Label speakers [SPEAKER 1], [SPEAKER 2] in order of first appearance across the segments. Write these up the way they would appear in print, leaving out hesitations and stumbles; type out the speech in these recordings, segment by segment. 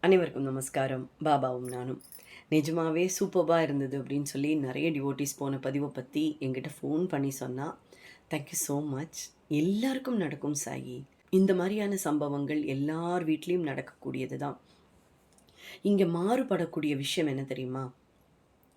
[SPEAKER 1] அனைவருக்கும் நமஸ்காரம். பாபாவும் நானும். நிஜமாவே சூப்பர்பாக இருந்தது அப்படின்னு சொல்லி நிறைய டிவோட்டீஸ் போன பதிவை பற்றி என்கிட்ட ஃபோன் பண்ணி சொன்னா. Thank you so much. எல்லாருக்கும் நடக்கும் சாயி. இந்த மாதிரியான சம்பவங்கள் எல்லார் வீட்லேயும் நடக்கக்கூடியது தான். இங்கே மாறுபடக்கூடிய விஷயம் என்ன தெரியுமா?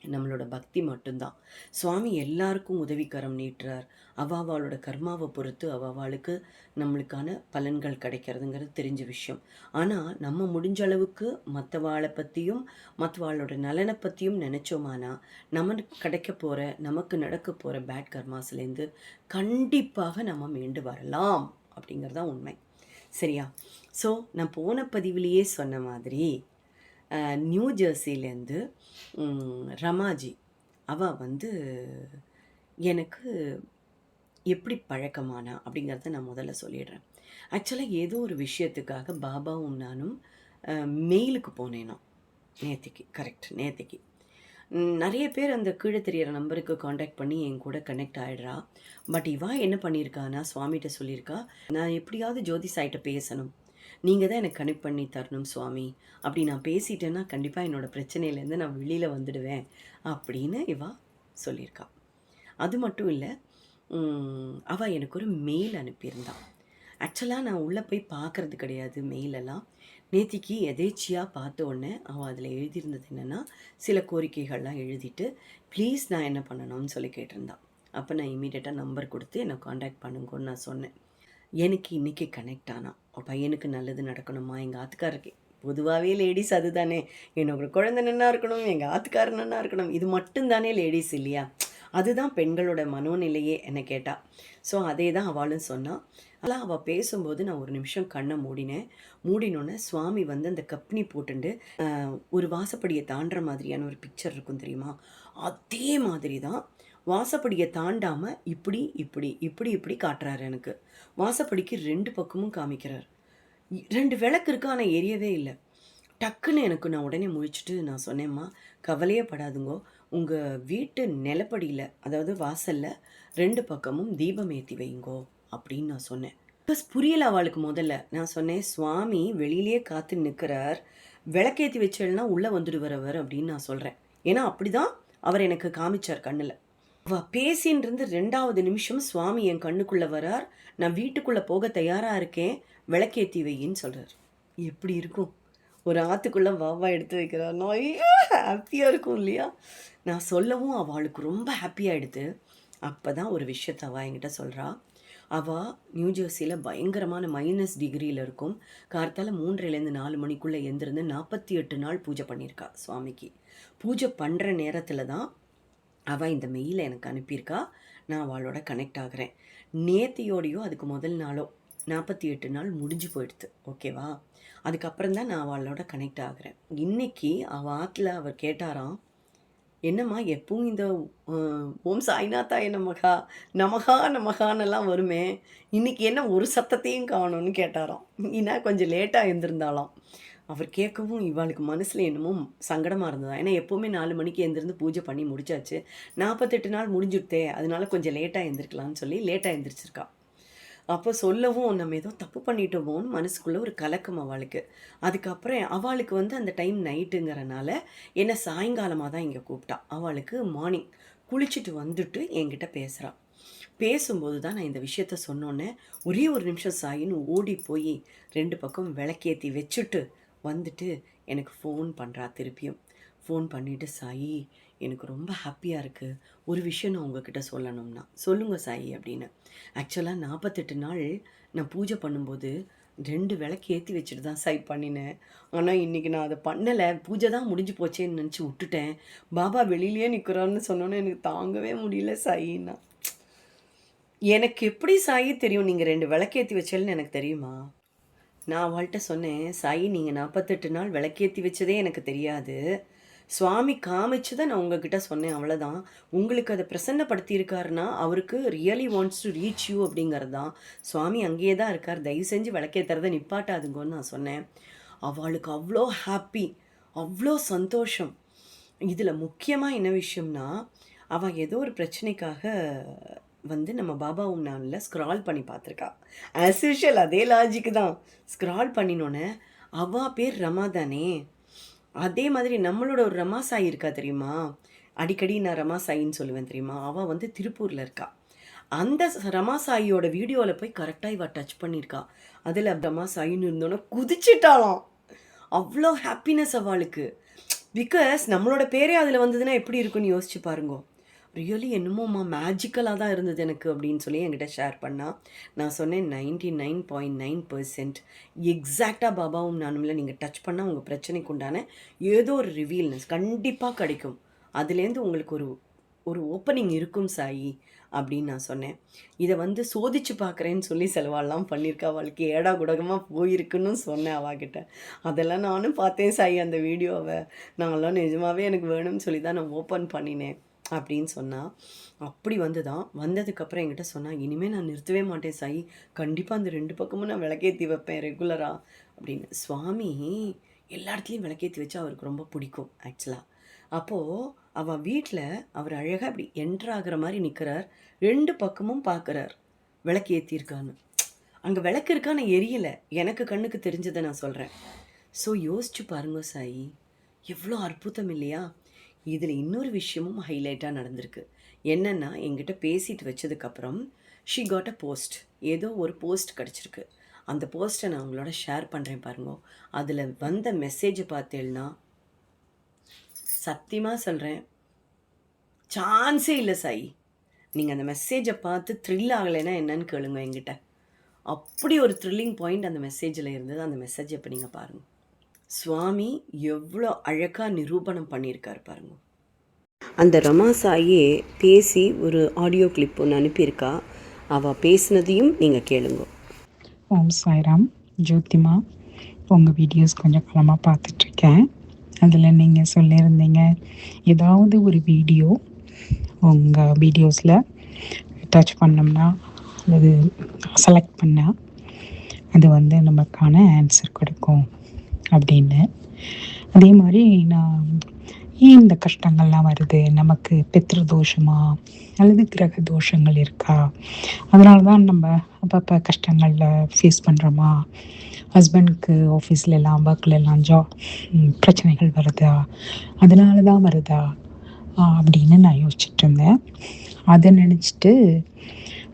[SPEAKER 1] நம்மளோட பக்தி மட்டும்தான். சுவாமி எல்லாருக்கும் உதவிக்கரம் நீட்டுறார். அவளோட கர்மாவை பொறுத்து அவளுக்கு நம்மளுக்கான பலன்கள் கிடைக்கிறதுங்கிறது தெரிஞ்ச விஷயம். ஆனால் நம்ம முடிஞ்ச அளவுக்கு மற்றவாளை பற்றியும் மற்றவாளோட நலனை பற்றியும் நினச்சோமானா நமக்கு கிடைக்க போகிற நமக்கு நடக்க போகிற பேட் கர்மாஸ்லேருந்து கண்டிப்பாக நம்ம மீண்டு வரலாம் அப்படிங்கிறது தான் உண்மை. சரியா? ஸோ நான் போன பதிவிலேயே சொன்ன மாதிரி நியூ ஜெர்சிலேருந்து ரமாஜி அவள் எனக்கு எப்படி பழக்கமானா அப்படிங்கிறத நான் முதல்ல சொல்லிடுறேன். ஆக்சுவலாக ஏதோ ஒரு விஷயத்துக்காக பாபாவும் நானும் மெயிலுக்கு போனேன். நான் நேற்றுக்கு நிறைய பேர் அந்த கீழே தெரியிற நம்பருக்கு காண்டாக்ட் பண்ணி என் கூட கனெக்ட் ஆகிடுறா. பட் என்ன பண்ணியிருக்கானா, சுவாமிகிட்ட சொல்லியிருக்கா, நான் எப்படியாவது ஜோதி சாய்கிட்ட பேசணும், நீங்கள் தான் எனக்கு கனெக்ட் பண்ணி தரணும் சுவாமி. அப்படி நான் பேசிட்டேன்னா கண்டிப்பாக என்னோடய பிரச்சனையிலேருந்து நான் வெளியில் வந்துடுவேன் அப்படின்னு சொல்லியிருக்கா. அது மட்டும் இல்லை, அவள் எனக்கு ஒரு மெயில் அனுப்பியிருந்தான். ஆக்சுவலாக நான் உள்ளே போய் பார்க்குறது கிடையாது மெயிலெல்லாம். நேத்திக்கு எதேச்சியாக பார்த்த உடனே அவள் அதில் எழுதியிருந்தது என்னென்னா, சில கோரிக்கைகள்லாம் எழுதிட்டு ப்ளீஸ் நான் என்ன பண்ணணும்னு சொல்லி கேட்டிருந்தான். அப்போ நான் இமீடியட்டாக நம்பர் கொடுத்து என்னை காண்டாக்ட் பண்ணுங்கன்னு நான் சொன்னேன். எனக்கு இன்றைக்கி கனெக்ட் ஆனான். பையனுக்கு நல்லது நடக்கணுமா, எங்கள் ஆத்துக்காரருக்கு பொதுவாகவே லேடிஸ் அதுதானே, என்னோட குழந்தை நன்னா இருக்கணும், எங்கள் ஆத்துக்காரர் நன்னா இருக்கணும், இது மட்டும்தானே லேடிஸ் இல்லையா? அதுதான் பெண்களோட மனோநிலையே என்னை கேட்டால். ஸோ அதே தான் அவளும் சொன்னான். அதெல்லாம் அவள் பேசும்போது நான் ஒரு நிமிஷம் கண்ணை மூடினோன்னே சுவாமி அந்த கப்னி போட்டுண்டு ஒரு வாசப்படியை தாண்டுற மாதிரியான ஒரு பிக்சர் இருக்கும் தெரியுமா? அதே மாதிரி தான் வாசப்படியை தாண்டாமல் இப்படி இப்படி இப்படி இப்படி காட்டுறாரு. எனக்கு வாசப்படிக்கு 2 பக்கமும் காமிக்கிறார். 2 விளக்கு இருக்கு, ஆனால் எரியவே இல்லை. டக்குன்னு நான் உடனே முழிச்சுட்டு நான் சொன்னேம்மா, கவலையே படாதுங்கோ, உங்கள் வீட்டு நிலப்படியில் அதாவது வாசலில் 2 பக்கமும் தீபம் ஏற்றி வைங்கோ அப்படின்னு நான் சொன்னேன். ப்ளஸ் புரியலை அவளுக்கு. முதல்ல நான் சொன்னேன், சுவாமி வெளியிலேயே காத்து நிற்கிறார், விளக்கேற்றி வச்சேன்னா உள்ளே வந்துடுவார் அப்படின்னு நான் சொல்கிறேன். ஏன்னா அப்படி தான் அவர் எனக்கு காமிச்சார் கண்ணில். பேசின்றது 2வது நிமிஷம் சுவாமி என் கண்ணுக்குள்ளே வரார். நான் வீட்டுக்குள்ளே போக தயாராக இருக்கேன், விளக்கேற்றி வையின்னு சொல்கிறார். எப்படி இருக்கும்? ஒரு ஆற்றுக்குள்ளே வாவா எடுத்து வைக்கிறார். நான் ஹாப்பியாக இருக்கும் இல்லையா? நான் சொல்லவும் அவளுக்கு ரொம்ப ஹாப்பியாகிடுது. அப்போ தான் ஒரு விஷயத்தை அவள் என்கிட்ட சொல்கிறா. அவள் நியூ ஜெர்சியில் பயங்கரமான -டிகிரியில் இருக்கும். கார்த்தால 3லேருந்து 4 மணிக்குள்ளே எழுந்திருந்து 48 நாள் பூஜை பண்ணியிருக்கா சுவாமிக்கு. பூஜை பண்ணுற நேரத்தில் தான் அவள் இந்த மெயிலை எனக்கு அனுப்பியிருக்கா. நான் அவளோட கனெக்ட் ஆகிறேன். நேத்தியோடையோ அதுக்கு முதல் நாளோ 48 நாள் முடிஞ்சு போயிடுது. ஓகேவா? அதுக்கப்புறம் தான் நான் அவளோட கனெக்ட் ஆகிறேன். இன்றைக்கி அவள் ஆற்றுல அவர் கேட்டாராம், என்னம்மா எப்பவும் இந்த ஓம் சாய்நாத்தாய நமகா நமகா நமகான்னெல்லாம் வருமே, இன்றைக்கி என்ன ஒரு சத்தத்தையும் காணும்னு கேட்டாராம். ஏன்னா கொஞ்சம் லேட்டாக எழுந்திருந்தாலாம். அவர் கேட்கவும் இவளுக்கு மனசில் என்னமோ சங்கடமாக இருந்ததா. ஏன்னா எப்போவுமே 4 மணிக்கு எழுந்திருந்து பூஜை பண்ணி முடிச்சாச்சு, 48 நாள் முடிஞ்சுட்டே, அதனால கொஞ்சம் லேட்டாக எழுந்திருக்கலான்னு சொல்லி லேட்டாக எழுந்திரிச்சிருக்கா. அப்போ சொல்லவும் நம்ம ஏதோ தப்பு பண்ணிட்டோமோன்னு மனசுக்குள்ளே ஒரு கலக்கம் அவளுக்கு. அதுக்கப்புறம் அவளுக்கு அந்த டைம் நைட்டுங்கிறனால என்னை சாயங்காலமாக தான் இங்கே கூப்பிட்டா. அவளுக்கு மார்னிங் குளிச்சுட்டு வந்துட்டு என்கிட்ட பேசுகிறாள். பேசும்போது தான் நான் இந்த விஷயத்த சொன்னோன்னே, ஒரே ஒரு நிமிஷம் சாயின்னு ஓடி போய் 2 பக்கம் விளக்கேற்றி வச்சுட்டு வந்துட்டு எனக்கு ஃபோன் பண்ணுறா. திருப்பியும் ஃபோன் பண்ணிவிட்டு, சாயி எனக்கு ரொம்ப ஹாப்பியாக இருக்குது, ஒரு விஷயம் நான் உங்ககிட்ட சொல்லணும்னா. சொல்லுங்கள் சாயி அப்படின்னு. ஆக்சுவலாக 48 நாள் நான் பூஜை பண்ணும்போது 2 விளக்கு ஏற்றி வச்சுட்டு தான் சாய் பண்ணினேன். ஆனால் இன்றைக்கி நான் அதை பண்ணலை, பூஜை தான் முடிஞ்சு போச்சேன்னு நினச்சி விட்டுட்டேன். பாபா வெளியிலேயே நிற்கிறான்னு சொன்னோன்னே எனக்கு தாங்கவே முடியல சாயின்னா. எனக்கு எப்படி சாயி தெரியும் நீங்கள் 2 விளக்கேற்றி வச்சேன்னு எனக்கு தெரியுமா? நான் அவள்கிட்ட சொன்னேன், சாயி நீங்கள் 48 நாள் விளக்கேற்றி வச்சதே எனக்கு தெரியாது, சுவாமி காமிச்சு தான் நான் உங்ககிட்ட சொன்னேன், அவ்வளோதான். உங்களுக்கு அதை பிரசன்னப்படுத்தியிருக்காருன்னா அவருக்கு really wants to reach you அப்படிங்கிறது தான். சுவாமி அங்கேயே தான் இருக்கார், தயவு செஞ்சு விளக்கேற்றுறதை நிப்பாட்டாதுங்கன்னு நான் சொன்னேன். அவளுக்கு அவ்வளோ ஹாப்பி, அவ்வளோ சந்தோஷம். இதில் முக்கியமாக என்ன விஷயம்னா, அவள் ஏதோ ஒரு பிரச்சனைக்காக நம்ம பாபாவும் நானில் ஸ்க்ரால் பண்ணி பார்த்துருக்கா. ஆஸ் யூஷுவல் அதே லாஜிக்கு தான். ஸ்க்ரால் பண்ணினோன்னே அவ பேர் ரமா தானே? அதே மாதிரி நம்மளோட ஒரு ரமா சாயி இருக்கா தெரியுமா? அடிக்கடி நான் ரமா சாயின்னு சொல்லுவேன் தெரியுமா? அவ வந்து திருப்பூர்ல இருக்கா. அந்த ரமா சாயியோட வீடியோல போய் கரெக்ட்டா இவ டச் பண்ணியிருக்கா. அதுல ரமா சாயின்னு இருந்தோனே குதிச்சுட்டாளாம். அவ்ளோ ஹாப்பினஸ் அவளுக்கு. பிகாஸ் நம்மளோட பேரே அதில வந்ததுன்னா எப்படி இருக்கும்னு யோசிச்சு பாருங்கோ. ரியலி என்னமோம்மா மேஜிக்கலா தான் இருந்தது எனக்கு அப்படின்னு சொல்லி என்கிட்ட ஷேர் பண்ணா. நான் சொன்னேன் 99.9% எக்ஸாக்ட்டா பாபாவும் நானும்ல நீங்க டச் பண்ணா உங்க பிரச்சனைக்கு உண்டான ஏதோ ஒரு ரிவீல்னஸ் கண்டிப்பா கிடைக்கும். அதுலேருந்து உங்களுக்கு ஒரு ஒரு ஓப்பனிங் இருக்கும் சாயி அப்படின்னு நான் சொன்னேன். இத வந்து சோதிச்சு பார்க்குறேன்னு சொல்லி செலவாலாம் பண்ணியிருக்கா. அவளுக்கு ஏடா கூடமா போயிருக்குன்னு சொன்னேன் அவகிட்ட. அதெல்லாம் நானும் பார்த்தேன் சாயி அந்த வீடியோவ. நான்லாம் நிஜமாவே எனக்கு வேணும்னு சொல்லி தான் நான் ஓப்பன் பண்ணினேன் அப்படின்னு சொன்னா. அப்படி வந்துதான். வந்ததுக்கப்புறம் என்கிட்ட சொன்னா, "இனிமே நான் நிறுத்தவே மாட்டேன் சாயி. கண்டிப்பா அந்த 2 பக்கமும் நான் விளக்கேத்தி வைப்பேன் ரெகுலரா" அப்படின்னு. சுவாமி எல்லா இடத்துலயும் விளக்கேத்தி வச்சா அவருக்கு ரொம்ப பிடிக்கும் ஆக்சுவலா. அப்போ அவ வீட்ல அவர் அழகா இப்படி என்டர் ஆகுற மாரி நிக்கிறார். 2 பக்கமும் பார்க்குறார். விளக்கு ஏத்தியிருக்கான்னு. அங்க விளக்கு இருக்கா ஆனா எரியல. எனக்கு கண்ணுக்கு தெரிஞ்சத நான் சொல்றேன். ஸோ யோசிச்சு பாருங்க சாயி. எவ்ளோ அற்புதம் இல்லையா? இதுல இன்னொரு விஷயமும் ஹைலைட்டா நடந்திருக்கு. என்னன்னா, என்கிட்ட பேசிட்டு வச்சதுக்கப்புறம், ஷி காட் அ போஸ்ட். ஏதோ ஒரு போஸ்ட் கிடைச்சிருக்கு. அந்த போஸ்ட்ட நான் உங்களோட ஷேர் பண்றேன் பாருங்கோ. அதுல வந்த மெசேஜ பார்த்தேள்னா, சத்தியமா சொல்றேன், சான்ஸே இல்ல சாயி. நீங்க அந்த மெசேஜ பார்த்து த்ரில் ஆகலைன்னா என்னன்னு கேளுங்க என்கிட்ட. அப்படி ஒரு த்ரில்லிங் பாயிண்ட் அந்த மெசேஜ்ல இருந்தது. அந்த மெசேஜ் இப்ப நீங்க பாருங்க. சுவாமி எவ்ளோ அழகா நிரூபணம் பண்ணியிருக்காரு பாருங்க. அந்த ரமா சாயே பேசி ஒரு ஆடியோ கிளிப் ஒன்று அனுப்பியிருக்கா. அவள் பேசினதையும் நீங்கள் கேளுங்க.
[SPEAKER 2] ஓம் சாய்ராம். ஜோதிமா, உங்கள் வீடியோஸ் கொஞ்சம் காலமாக பார்த்துட்ருக்கேன். அதில் நீங்கள் சொல்லியிருந்தீங்க, ஏதாவது ஒரு வீடியோ உங்கள் வீடியோஸில் டச் பண்ணோம்னா அல்லது செலக்ட் பண்ணால் அது வந்து நமக்கான ஆன்சர் கொடுக்கும் அப்படின்னு. அதே மாதிரி நான் ஏன் இந்த கஷ்டங்கள்லாம் வருது, நமக்கு பித்ரு தோஷமா அல்லது கிரக தோஷங்கள் இருக்கா, அதனால தான் நம்ம அப்பப்போ கஷ்டங்களில் ஃபேஸ் பண்ணுறோமா, ஹஸ்பண்டுக்கு ஆஃபீஸில் எல்லாம் ஒர்க்கில் எல்லாம் பிரச்சனைகள் வருதா, அதனால தான் வருதா அப்படின்னு நான் யோசிச்சுட்டு இருந்தேன். அதை நினச்சிட்டு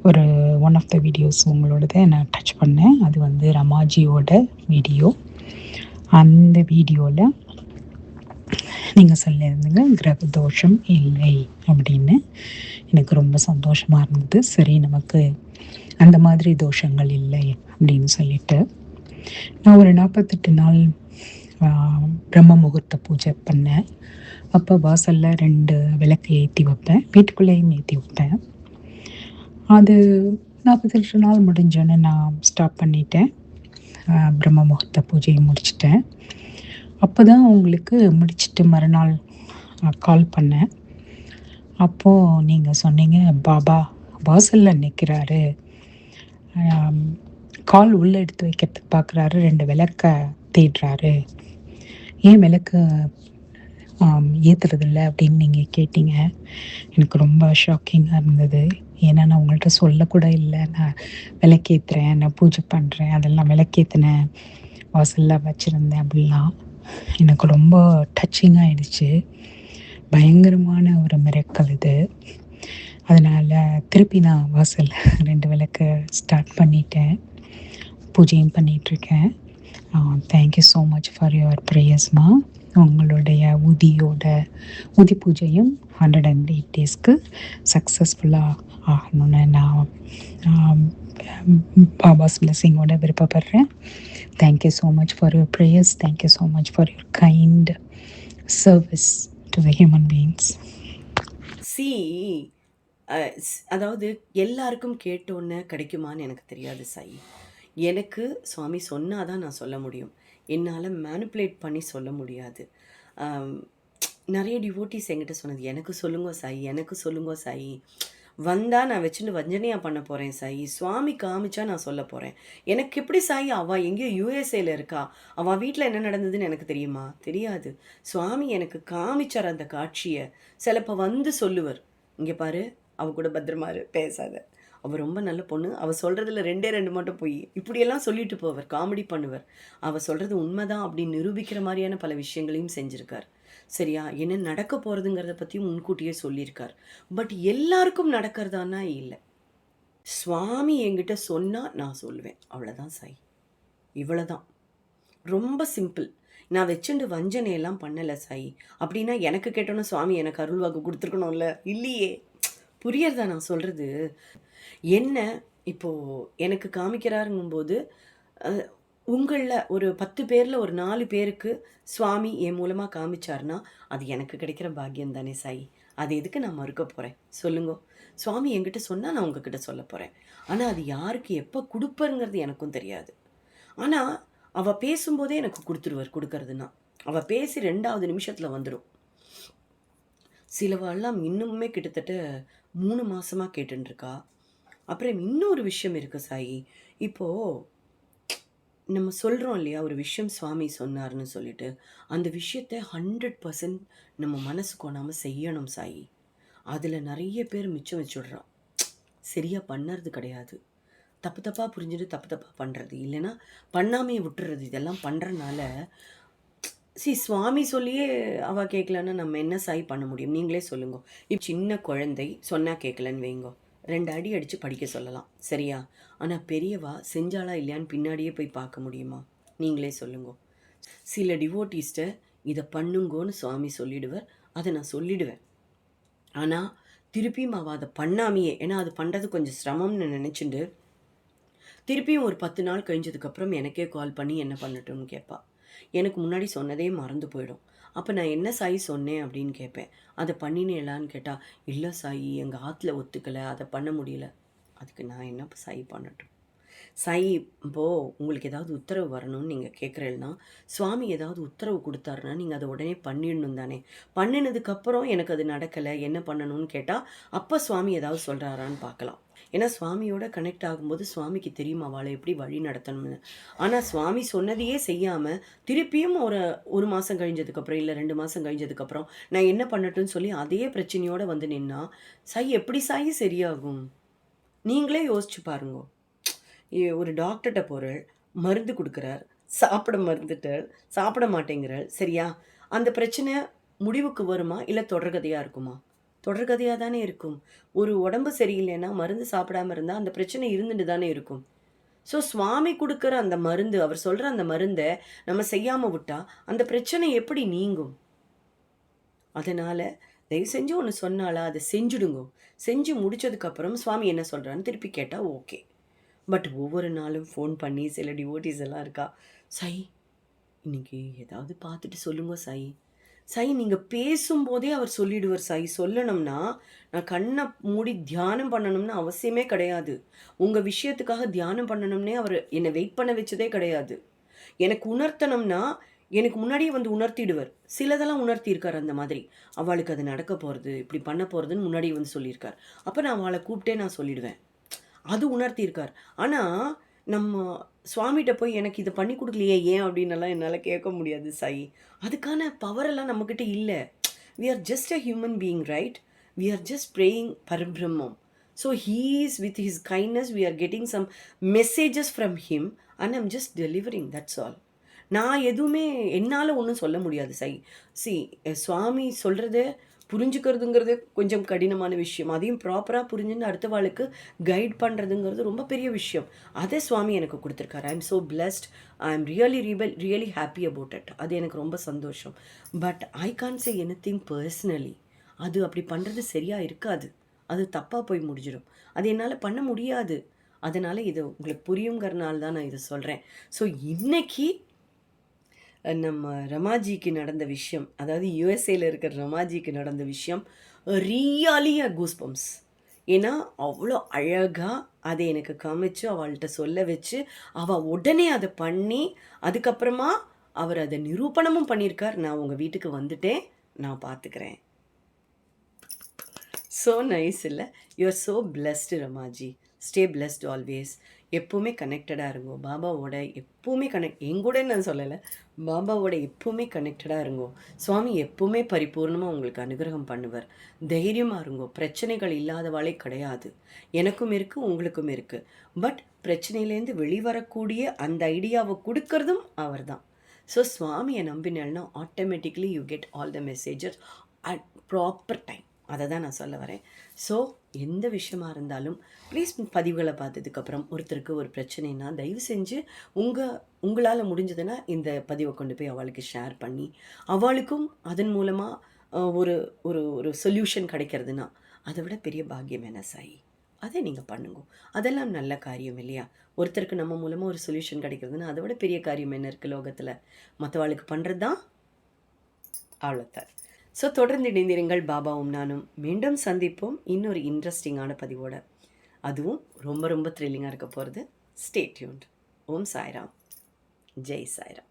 [SPEAKER 2] ஒரு ஒன் ஆஃப் த வீடியோஸ் உங்களோடதை நான் டச் பண்ணேன். அது வந்து ரமாஜியோட வீடியோ. அந்த வீடியோவில் நீங்கள் சொல்லியிருந்தீங்க கிரக தோஷம் இல்லை அப்படின்னு. எனக்கு ரொம்ப சந்தோஷமாக இருந்தது. சரி, நமக்கு அந்த மாதிரி தோஷங்கள் இல்லை அப்படின்னு சொல்லிட்டு நான் ஒரு 48 நாள் பிரம்ம முகூர்த்த பூஜை பண்ணேன். அப்போ வாசலில் 2 விளக்கு ஏற்றி வைப்பேன், வீட்டுக்குள்ளேயும் ஏற்றி வைப்பேன். அது 48 நாள் முடிஞ்சோன்னே நான் ஸ்டாப் பண்ணிட்டேன். பிரம்ம முகூர்த்த பூஜையை முடிச்சிட்டேன். அப்போ தான் உங்களுக்கு முடிச்சுட்டு மறுநாள் கால் பண்ணேன். அப்போது நீங்கள் சொன்னீங்க, பாபா வாசலில் நிற்கிறாரு, கால் உள்ளே எடுத்து வைக்கிறதுக்கு பார்க்குறாரு, 2 விளக்க தேடுறாரு, ஏன் விளக்கு ஏற்றுறதில்ல அப்படின்னு நீங்கள் கேட்டீங்க. எனக்கு ரொம்ப ஷாக்கிங்காக இருந்தது. ஏன்னா நான் உங்கள்கிட்ட சொல்லக்கூட இல்லை, நான் விளக்கேற்றுறேன், நான் பூஜை பண்ணுறேன், அதெல்லாம் விளக்கேற்றினேன், வாசலில் வச்சுருந்தேன் அப்படிலாம். எனக்கு ரொம்ப டச்சிங் ஆகிடுச்சு. பயங்கரமான ஒரு மிரக்கல் இது. அதனால் திருப்பி நான் வாசலில் 2 விளக்கு ஸ்டார்ட் பண்ணிட்டேன், பூஜையும் பண்ணிகிட்ருக்கேன். Thank you so much for your ப்ரேயர்ஸ்மா. உங்களுடைய உதி பூஜையும் 108 டேஸ்க்கு சக்ஸஸ்ஃபுல்லாக ஆகணும்னு நான் பாபாஸ் பிளெஸிங்கோட விருப்பப்படுறேன். Thank you so much for your prayers. Thank you so much for your kind service to the human beings.
[SPEAKER 1] அதாவது எல்லாருக்கும் கேட்டோன்னே கிடைக்குமான்னு எனக்கு தெரியாது சாயி. எனக்கு சுவாமி சொன்னாதான் நான் சொல்ல முடியும். என்னால் மேனிப்புலேட் பண்ணி சொல்ல முடியாது. நிறைய டிவோட்டிஸ் என்கிட்ட சொன்னது, எனக்கு சொல்லுங்க சாயி, எனக்கு சொல்லுங்க சாயி. வந்தால் நான் வச்சுட்டு வஞ்சனையாக பண்ண போகிறேன் சாயி, சுவாமி காமிச்சா நான் சொல்ல போகிறேன். எனக்கு எப்படி சாயி, அவள் எங்கேயோ யூஎஸ்ஏல இருக்கா, அவள் வீட்டில் என்ன நடந்ததுன்னு எனக்கு தெரியுமா? தெரியாது. சுவாமி எனக்கு காமிச்சார் அந்த காட்சியை. சிலப்போ வந்து சொல்லுவர், இங்கே பாரு, அவ கூட பத்திரமாரு, பேசாத, அவள் ரொம்ப நல்ல பொண்ணு, அவள் சொல்கிறதுல 2 மட்டும் பொய், இப்படியெல்லாம் சொல்லிட்டு போவார், காமெடி பண்ணுவார். அவள் சொல்கிறது உண்மைதான் அப்படின்னு நிரூபிக்கிற மாதிரியான பல விஷயங்களையும் செஞ்சுருக்கார். சரியா? என்ன நடக்க போகிறதுங்கிறத பற்றியும் முன்கூட்டியே சொல்லியிருக்கார். பட் எல்லாருக்கும் நடக்கிறதானா இல்லை. சுவாமி என்கிட்ட சொன்னால் நான் சொல்லுவேன், அவ்வளோதான் சாய். இவ்வளோதான். ரொம்ப சிம்பிள். நான் வச்சுண்டு வஞ்சனையெல்லாம் பண்ணலை சாய். அப்படின்னா எனக்கு கேட்டோன்னு சுவாமி எனக்கு அருள்வாக்கு கொடுத்துருக்கணும்ல, இல்லையே. புரியறதா நான் சொல்கிறது? என்ன இப்போது எனக்கு காமிக்கிறாருங்கும்போது உங்களில் ஒரு 10 பேரில் ஒரு 4 பேருக்கு சுவாமி என் மூலமாக காமிச்சார்னா அது எனக்கு கிடைக்கிற பாக்கியம் தானே சாய். அது எதுக்கு நான் மறுக்க போகிறேன் சொல்லுங்க? சுவாமி என்கிட்ட சொன்னால் நான் உங்ககிட்ட சொல்ல போகிறேன். ஆனால் அது யாருக்கு எப்போ கொடுப்பருங்கிறது எனக்கும் தெரியாது. ஆனால் அவள் பேசும்போதே எனக்கு கொடுத்துருவார். கொடுக்கறதுன்னா அவள் பேசி 2வது நிமிஷத்தில் வந்துடும். சிலவெல்லாம் இன்னுமே கிட்டத்தட்ட 3 மாதமாக கேட்டுருக்கா. அப்புறம் இன்னொரு விஷயம் இருக்குது சாயி. இப்போது நம்ம சொல்கிறோம் இல்லையா, ஒரு விஷயம் சுவாமி சொன்னார்னு சொல்லிட்டு, அந்த விஷயத்தை 100% நம்ம மனசு கொணாமல் செய்யணும் சாயி. அதில் நிறைய பேர் மிச்சம் வச்சுடுறான், சரியாக பண்ணுறது கிடையாது. தப்பு தப்பாக புரிஞ்சுட்டு தப்பு தப்பாக பண்ணுறது, இல்லைன்னா பண்ணாமையே விட்டுறது. இதெல்லாம் பண்ணுறனால சுவாமி சொல்லியே அவள் கேட்கலன்னா நம்ம என்ன சாய் பண்ண முடியும்? நீங்களே சொல்லுங்க. இப்போ சின்ன குழந்தை சொன்னால் கேட்கலன்னு வைங்கோ, 2 அடி அடித்து படிக்க சொல்லலாம், சரியா? ஆனால் பெரியவா செஞ்சாலா இல்லையான்னு பின்னாடியே போய் பார்க்க முடியுமா? நீங்களே சொல்லுங்க. சில டிவோட்டிஸ்ட்டை இதை பண்ணுங்கோன்னு சுவாமி சொல்லிடுவார், அதை நான் சொல்லிடுவேன். ஆனால் திருப்பியும் அவள் அதை பண்ணாமையே, ஏன்னா அது பண்ணுறது கொஞ்சம் சிரமம்னு நினச்சிட்டு திருப்பியும் ஒரு 10 நாள் கழிஞ்சதுக்கப்புறம் எனக்கே கால் பண்ணி என்ன பண்ணட்டும்னு கேட்பா. எனக்கு முன்னாடி சொன்னதே மறந்து போயிடும். அப்போ நான் என்ன சாயி சொன்னேன் அப்படின்னு கேட்பேன். அதை பண்ணினேலான்னு கேட்டால், இல்லை சாயி எங்கள் ஆற்றுல ஒத்துக்கலை, அதை பண்ண முடியல. அதுக்கு நான் என்ன சாயி பண்ணட்டும்? சாயி இப்போது உங்களுக்கு ஏதாவது உத்தரவு வரணும்னு நீங்கள் கேட்குறேன்னா, சுவாமி ஏதாவது உத்தரவு கொடுத்தாருன்னா நீங்கள் அதை உடனே பண்ணிடணும் தானே. பண்ணினதுக்கப்புறம் எனக்கு அது நடக்கலை, என்ன பண்ணணும்னு கேட்டால் அப்போ சுவாமி ஏதாவது சொல்கிறாரான்னு பார்க்கலாம். ஏன்னா சுவாமியோட கனெக்ட் ஆகும்போது சுவாமிக்கு தெரியும் அவளை எப்படி வழி நடத்தணும்னு. ஆனால் சுவாமி சொன்னதையே செய்யாமல் திருப்பியும் ஒரு மாதம் கழிஞ்சதுக்கப்புறம் இல்லை 2 மாதம் கழிஞ்சதுக்கப்புறம் நான் என்ன பண்ணட்டும்னு சொல்லி அதே பிரச்சனையோடு வந்து நின்னா சாய் எப்படி சாயி சரியாகும்? நீங்களே யோசிச்சு பாருங்க. ஒரு டாக்டர்கிட்ட போகிறாள், மருந்து கொடுக்குறார், சாப்பிட மறந்துட்டாள், சாப்பிட மாட்டேங்கிறாள், சரியா? அந்த பிரச்சனை முடிவுக்கு வருமா இல்லை தொடர்கதையாக இருக்குமா? தொடர்கதையாக தானே இருக்கும். ஒரு உடம்பு சரியில்லைன்னா மருந்து சாப்பிடாமல் இருந்தால் அந்த பிரச்சனை இருந்துட்டு தானே இருக்கும். ஸோ சுவாமி கொடுக்குற அந்த மருந்து, அவர் சொல்கிற அந்த மருந்தை நம்ம செய்யாமல் விட்டால் அந்த பிரச்சனை எப்படி நீங்கும்? அதனால் தயவு செஞ்சு ஒன்று சொன்னாலா அதை செஞ்சுடுங்க. செஞ்சு முடித்ததுக்கப்புறம் சுவாமி என்ன சொல்கிறான்னு திருப்பி கேட்டால் ஓகே. பட் ஒவ்வொரு நாளும் ஃபோன் பண்ணி சில டிவோட்டிஸ் எல்லாம் இருக்கா, சாய் இன்னைக்கு ஏதாவது பார்த்துட்டு சொல்லுங்க சாய். சாய் நீங்கள் பேசும்போதே அவர் சொல்லிடுவார் சாய். சொல்லணும்னா நான் கண்ணை மூடி தியானம் பண்ணணும்னு அவசியமே கிடையாது. உங்கள் விஷயத்துக்காக தியானம் பண்ணணும்னே அவர் என்னை வெயிட் பண்ண வச்சதே கிடையாது. எனக்கு உணர்த்தணும்னா எனக்கு முன்னாடியே வந்து உணர்த்திடுவார். சிலதெல்லாம் உணர்த்தியிருக்கார். அந்த மாதிரி அவளுக்கு அது நடக்க போகிறது, இப்படி பண்ண போகிறதுன்னு முன்னாடியே வந்து சொல்லியிருக்கார். அப்போ நான் அவளை கூப்பிட்டே நான் சொல்லிடுவேன். அது உணர்த்தியிருக்கார். ஆனால் நம்ம சுவாமிகிட்ட போய் எனக்கு இதை பண்ணி கொடுக்கலையே ஏன் அப்படின்னலாம் என்னால் கேட்க முடியாது சாய். அதுக்கான பவரெல்லாம் நம்மக்கிட்ட இல்லை. We are just a human being, right? We are just praying Parabrahmam. So he is with his kindness we are getting some messages from him and I'm just delivering, that's all. நான் எதுவுமே என்னால் ஒன்றும் சொல்ல முடியாது சாய். சுவாமி சொல்கிறத புரிஞ்சுக்கிறதுங்கிறது கொஞ்சம் கடினமான விஷயம். அதையும் ப்ராப்பராக புரிஞ்சுன்னு அடுத்த வாழ்க்கு கைட் பண்ணுறதுங்கிறது ரொம்ப பெரிய விஷயம். அதை சுவாமி எனக்கு கொடுத்துருக்காரு. I am so blessed. I am really happy about it. அது எனக்கு ரொம்ப சந்தோஷம். But I can't say anything personally. அது அப்படி பண்ணுறது சரியாக இருக்காது. அது தப்பாக போய் முடிஞ்சிடும். அது என்னால் பண்ண முடியாது. அதனால் இது உங்களுக்கு புரியுங்கிறனால தான் நான் இதை சொல்கிறேன். ஸோ இன்னைக்கு நம்ம ரமாஜிக்கு நடந்த விஷயம், அதாவது யுஎஸ்ஏல இருக்கிற ரமாஜிக்கு நடந்த விஷயம் ரியலி அ கூஸ்பம்ஸ். ஏன்னா அவ்வளோ அழகாக அதை எனக்கு காமிச்சு அவள்கிட்ட சொல்ல வச்சு அவள் உடனே அதை பண்ணி அதுக்கப்புறமா அவர் அதை நிரூபணமும் பண்ணியிருக்கார். நான் உங்கள் வீட்டுக்கு வந்துட்டேன், நான் பார்த்துக்கிறேன். ஸோ நைஸ் இல்லை? You are so blessed Ramaji. Stay blessed always. எப்போவுமே கனெக்டடாக இருங்கோ. பாபாவோட எப்போவுமே எங்கூடன்னு நான் சொல்லலை, பாபாவோட எப்போவுமே கனெக்டடாக இருங்கோ. சுவாமி எப்போவுமே பரிபூர்ணமாக உங்களுக்கு அனுகிரகம் பண்ணுவார். தைரியமாக இருங்கோ. பிரச்சனைகள் இல்லாதவாளே கிடையாது. எனக்கும் இருக்குது, உங்களுக்கும் இருக்குது. பட் பிரச்சனையிலேருந்து வெளிவரக்கூடிய அந்த ஐடியாவை கொடுக்கறதும் அவர் தான். ஸோ சுவாமியை நம்பினேன்னா automatically you get all the messages at proper time. அதை தான் நான் சொல்ல வரேன். ஸோ எந்த விஷயமா இருந்தாலும் ப்ளீஸ் பதிவுகளை பார்த்ததுக்கப்புறம் ஒருத்தருக்கு ஒரு பிரச்சனைனா தயவு செஞ்சு உங்களால் முடிஞ்சதுன்னா இந்த பதிவை கொண்டு போய் அவளுக்கு ஷேர் பண்ணி அவளுக்கும் அதன் மூலமாக ஒரு ஒரு ஒரு சொல்யூஷன் கிடைக்கிறதுனா அதை விட பெரிய பாக்கியம் என்ன சாயி? அதை நீங்கள் பண்ணுங்க. அதெல்லாம் நல்ல காரியம் இல்லையா? ஒருத்தருக்கு நம்ம மூலமாக ஒரு சொல்யூஷன் கிடைக்கிறதுனா அதை விட பெரிய காரியம் என்ன இருக்குது லோகத்தில்? மற்றவாளுக்கு பண்ணுறது தான். அவ்வளோத்தான். ஸோ தொடர்ந்து இணைந்திருங்கள். பாபாவும் நானும் மீண்டும் சந்திப்போம் இன்னொரு இன்ட்ரெஸ்டிங்கான பதிவோட. அதுவும் ரொம்ப ரொம்ப த்ரில்லிங்காக இருக்க போகிறது. Stay tuned. ஓம் சாய்ராம். ஜெய் சாய்ராம்.